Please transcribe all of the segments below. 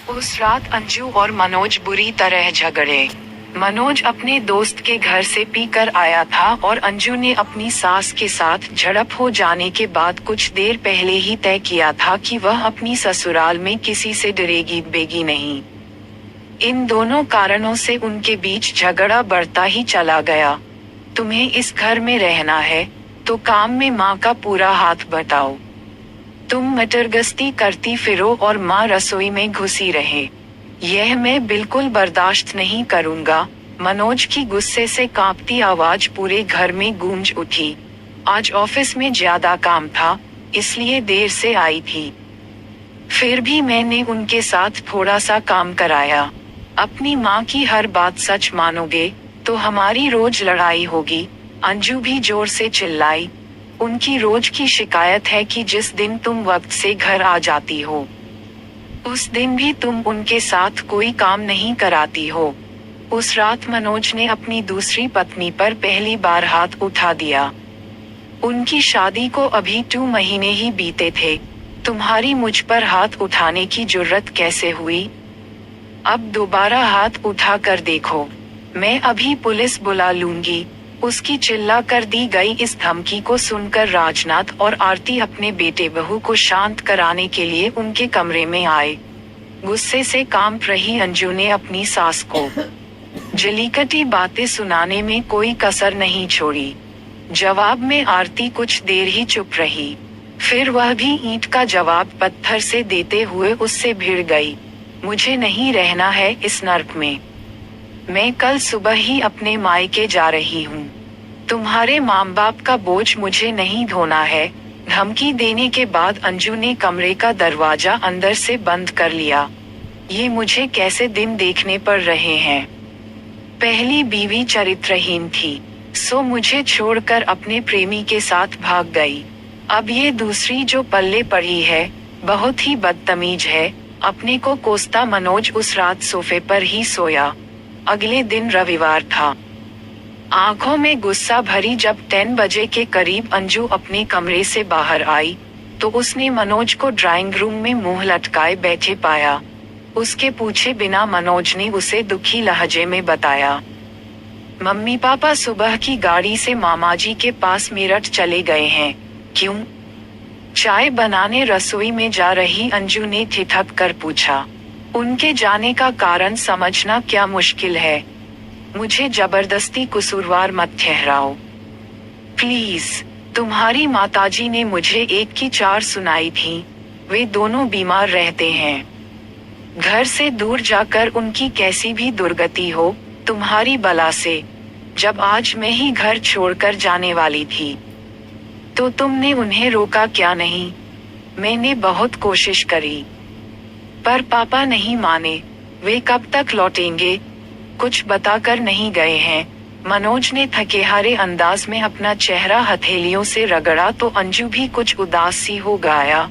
उस रात अंजू और मनोज बुरी तरह झगड़े। मनोज अपने दोस्त के घर से पीकर आया था और अंजू ने अपनी सास के साथ झड़प हो जाने के बाद कुछ देर पहले ही तय किया था कि वह अपनी ससुराल में किसी से डरेगी बेगी नहीं। इन दोनों कारणों से उनके बीच झगड़ा बढ़ता ही चला गया। तुम्हें इस घर में रहना है तो काम में माँ का पूरा हाथ बटाओ। तुम मटरगश्ती करती फिरो और माँ रसोई में घुसी रहे। यह मैं बिल्कुल बर्दाश्त नहीं करूंगा। मनोज की गुस्से से कांपती आवाज पूरे घर में गूंज उठी। आज ऑफिस में ज्यादा काम था, इसलिए देर से आई थी। फिर भी मैंने उनके साथ थोड़ा सा काम कराया। अपनी माँ की हर बात सच मानोगे तो हमारी रोज लड़ाई होगी। अंजू भी जोर से चिल्लाई। उनकी रोज की शिकायत है कि जिस दिन तुम वक्त से घर आ जाती हो उस दिन भी तुम उनके साथ कोई काम नहीं कराती हो। उस रात मनोज ने अपनी दूसरी पत्नी पर पहली बार हाथ उठा दिया। उनकी शादी को अभी 2 महीने ही बीते थे। तुम्हारी मुझ पर हाथ उठाने की जुर्रत कैसे हुई? अब दोबारा हाथ उठा कर देखो, मैं अभी पुलिस बुला लूंगी। उसकी चिल्ला कर दी गई इस धमकी को सुनकर राजनाथ और आरती अपने बेटे बहू को शांत कराने के लिए उनके कमरे में आए। गुस्से से कांप रही अंजू ने अपनी सास को जलीकटी बातें सुनाने में कोई कसर नहीं छोड़ी। जवाब में आरती कुछ देर ही चुप रही, फिर वह भी ईंट का जवाब पत्थर से देते हुए उससे भिड़ गई। मुझे नहीं रहना है इस नर्क में। मैं कल सुबह ही अपने मायके जा रही हूँ। तुम्हारे माँ बाप का बोझ मुझे नहीं ढोना है। धमकी देने के बाद अंजू ने कमरे का दरवाजा अंदर से बंद कर लिया। ये मुझे कैसे दिन देखने पड़ रहे हैं। पहली बीवी चरित्रहीन थी, सो मुझे छोड़कर अपने प्रेमी के साथ भाग गई। अब ये दूसरी जो पल्ले पड़ी है, बहुत ही बदतमीज है। अपने को कोसता मनोज उस रात सोफे पर ही सोया। अगले दिन रविवार था। आंखों में गुस्सा भरी जब 10 बजे के करीब अंजू अपने कमरे से बाहर आई तो उसने मनोज को ड्राइंग रूम में मुंह लटकाए बैठे पाया। उसके पूछे बिना मनोज ने उसे दुखी लहजे में बताया, मम्मी पापा सुबह की गाड़ी से मामाजी के पास मेरठ चले गए हैं। क्यों? चाय बनाने रसोई में जा रही अंजू ने ठिठक कर पूछा। उनके जाने का कारण समझना क्या मुश्किल है। मुझे जबरदस्ती कसूरवार मत ठहराओ प्लीज। तुम्हारी माताजी ने मुझे 1 की 4 सुनाई थी। वे दोनों बीमार रहते हैं। घर से दूर जाकर उनकी कैसी भी दुर्गति हो तुम्हारी बला से। जब आज मैं ही घर छोड़कर जाने वाली थी तो तुमने उन्हें रोका क्या नहीं? मैंने बहुत कोशिश करी पर पापा नहीं माने। वे कब तक लौटेंगे? कुछ बताकर नहीं गए हैं। मनोज ने थकेहारे अंदाज में अपना चेहरा हथेलियों से रगड़ा तो अंजू भी कुछ उदास सी हो गया।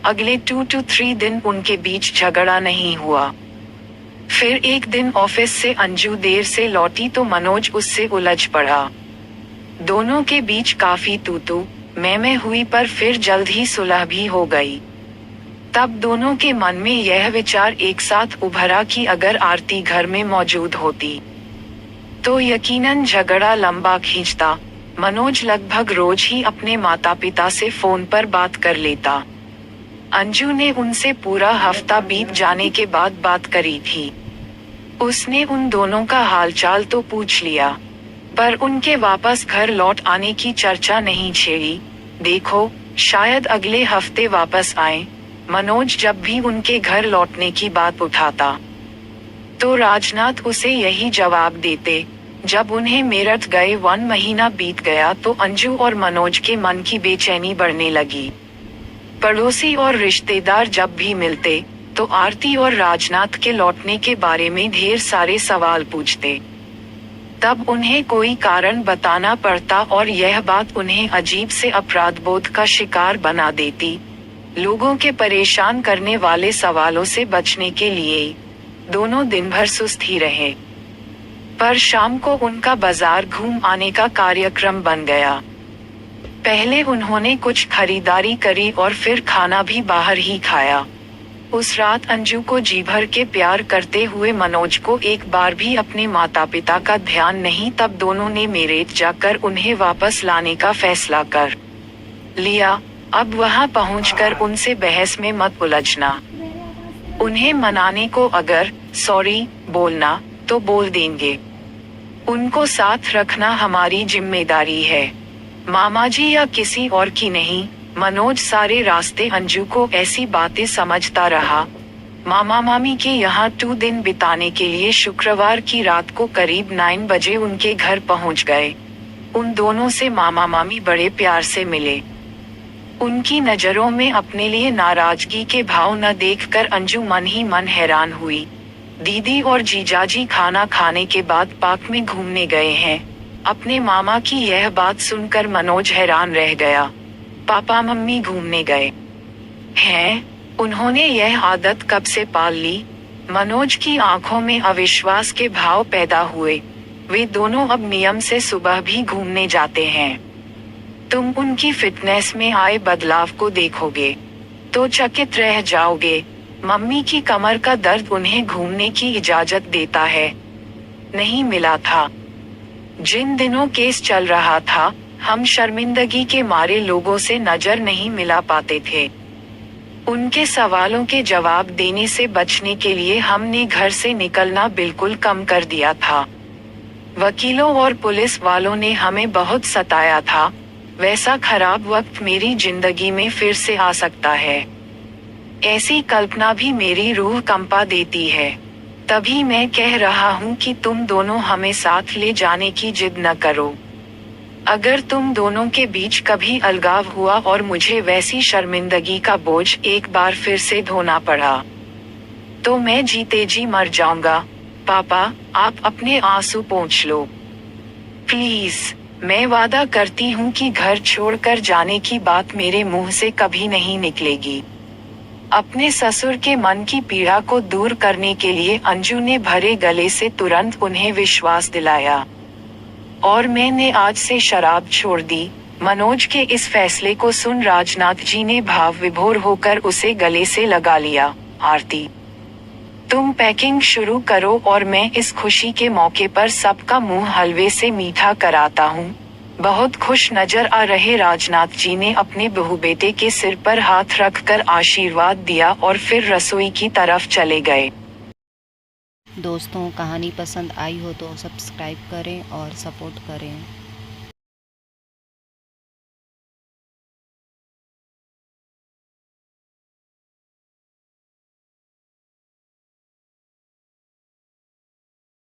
अगले 2 to 3 दिन उनके बीच झगड़ा नहीं हुआ। फिर एक दिन ऑफिस से अंजू देर से लौटी तो मनोज उससे उलझ पड़ा। दोनों के बीच काफी तू मैं हुई पर फिर जल्द ही सुलह भी हो गई। तब दोनों के मन में यह विचार एक साथ उभरा कि अगर आरती घर में मौजूद होती तो यकीनन झगड़ा लंबा खींचता। मनोज लगभग रोज ही अपने माता पिता से फोन पर बात कर लेता। अंजू ने उनसे पूरा हफ्ता बीत जाने के बाद बात करी थी। उसने उन दोनों का हालचाल तो पूछ लिया पर उनके वापस घर लौट आने की चर्चा नहीं छेड़ी। देखो, शायद अगले हफ्ते वापस आए। मनोज जब भी उनके घर लौटने की बात उठाता तो राजनाथ उसे यही जवाब देते। जब उन्हें मेरठ गए 1 महीना बीत गया तो अंजू और मनोज के मन की बेचैनी बढ़ने लगी। पड़ोसी और रिश्तेदार जब भी मिलते तो आरती और राजनाथ के लौटने के बारे में ढेर सारे सवाल पूछते। तब उन्हें कोई कारण बताना पड़ता और यह बात उन्हें अजीब से अपराध बोध का शिकार बना देती। लोगों के परेशान करने वाले सवालों से बचने के लिए दोनों दिन भर सुस्त ही रहे। पर शाम को उनका बाजार घूम आने का कार्यक्रम बन गया। पहले उन्होंने कुछ खरीदारी करी और फिर खाना भी बाहर ही खाया। उस रात अंजू को जी भर के प्यार करते हुए मनोज को एक बार भी अपने माता पिता का ध्यान नहीं, तब दोनों ने मेरठ जाकर उन्हें वापस लाने का फैसला कर लिया। अब वहां पहुंचकर उनसे बहस में मत उलझना। उन्हें मनाने को अगर सॉरी बोलना तो बोल देंगे। उनको साथ रखना हमारी जिम्मेदारी है, मामा जी या किसी और की नहीं। मनोज सारे रास्ते अंजू को ऐसी बातें समझता रहा। मामा मामी के यहाँ 2 दिन बिताने के लिए शुक्रवार की रात को करीब 9 बजे उनके घर पहुँच गए। उन दोनों से मामा मामी बड़े प्यार से मिले। उनकी नजरों में अपने लिए नाराजगी के भाव न देखकर अंजू मन ही मन हैरान हुई। दीदी और जीजाजी खाना खाने के बाद पार्क में घूमने गए हैं। अपने मामा की यह बात सुनकर मनोज हैरान रह गया। पापा मम्मी घूमने गए हैं? उन्होंने यह आदत कब से पाल ली? मनोज की आंखों में अविश्वास के भाव पैदा हुए। वे दोनों अब नियम से सुबह भी घूमने जाते हैं। तुम उनकी फिटनेस में आए बदलाव को देखोगे तो चकित रह जाओगे। मम्मी की कमर का दर्द उन्हें घूमने की इजाजत देता है। नहीं मिला था। जिन दिनों केस चल रहा था, हम शर्मिंदगी के मारे लोगों से नजर नहीं मिला पाते थे। उनके सवालों के जवाब देने से बचने के लिए हमने घर से निकलना बिल्कुल कम कर दिया था। वकीलों और पुलिस वालों ने हमें बहुत सताया था। वैसा खराब वक्त मेरी जिंदगी में फिर से आ सकता है। ऐसी कल्पना भी मेरी रूह कंपा देती है। तभी मैं कह रहा हूँ कि तुम दोनों हमें साथ ले जाने की जिद न करो। अगर तुम दोनों के बीच कभी अलगाव हुआ और मुझे वैसी शर्मिंदगी का बोझ एक बार फिर से ढोना पड़ा, तो मैं जीते जी मर जाऊंगा। पापा, आप अपने आंसू पोंछ लो प्लीज। मैं वादा करती हूँ कि घर छोड़कर जाने की बात मेरे मुंह से कभी नहीं निकलेगी। अपने ससुर के मन की पीड़ा को दूर करने के लिए अंजू ने भरे गले से तुरंत उन्हें विश्वास दिलाया। और मैंने आज से शराब छोड़ दी। मनोज के इस फैसले को सुन राजनाथ जी ने भाव विभोर होकर उसे गले से लगा लिया। आरती, तुम पैकिंग शुरू करो और मैं इस खुशी के मौके पर सबका मुंह हलवे से मीठा कराता हूँ। बहुत खुश नजर आ रहे राजनाथ जी ने अपने बहू बेटे के सिर पर हाथ रखकर आशीर्वाद दिया और फिर रसोई की तरफ चले गए। दोस्तों, कहानी पसंद आई हो तो सब्सक्राइब करें और सपोर्ट करें।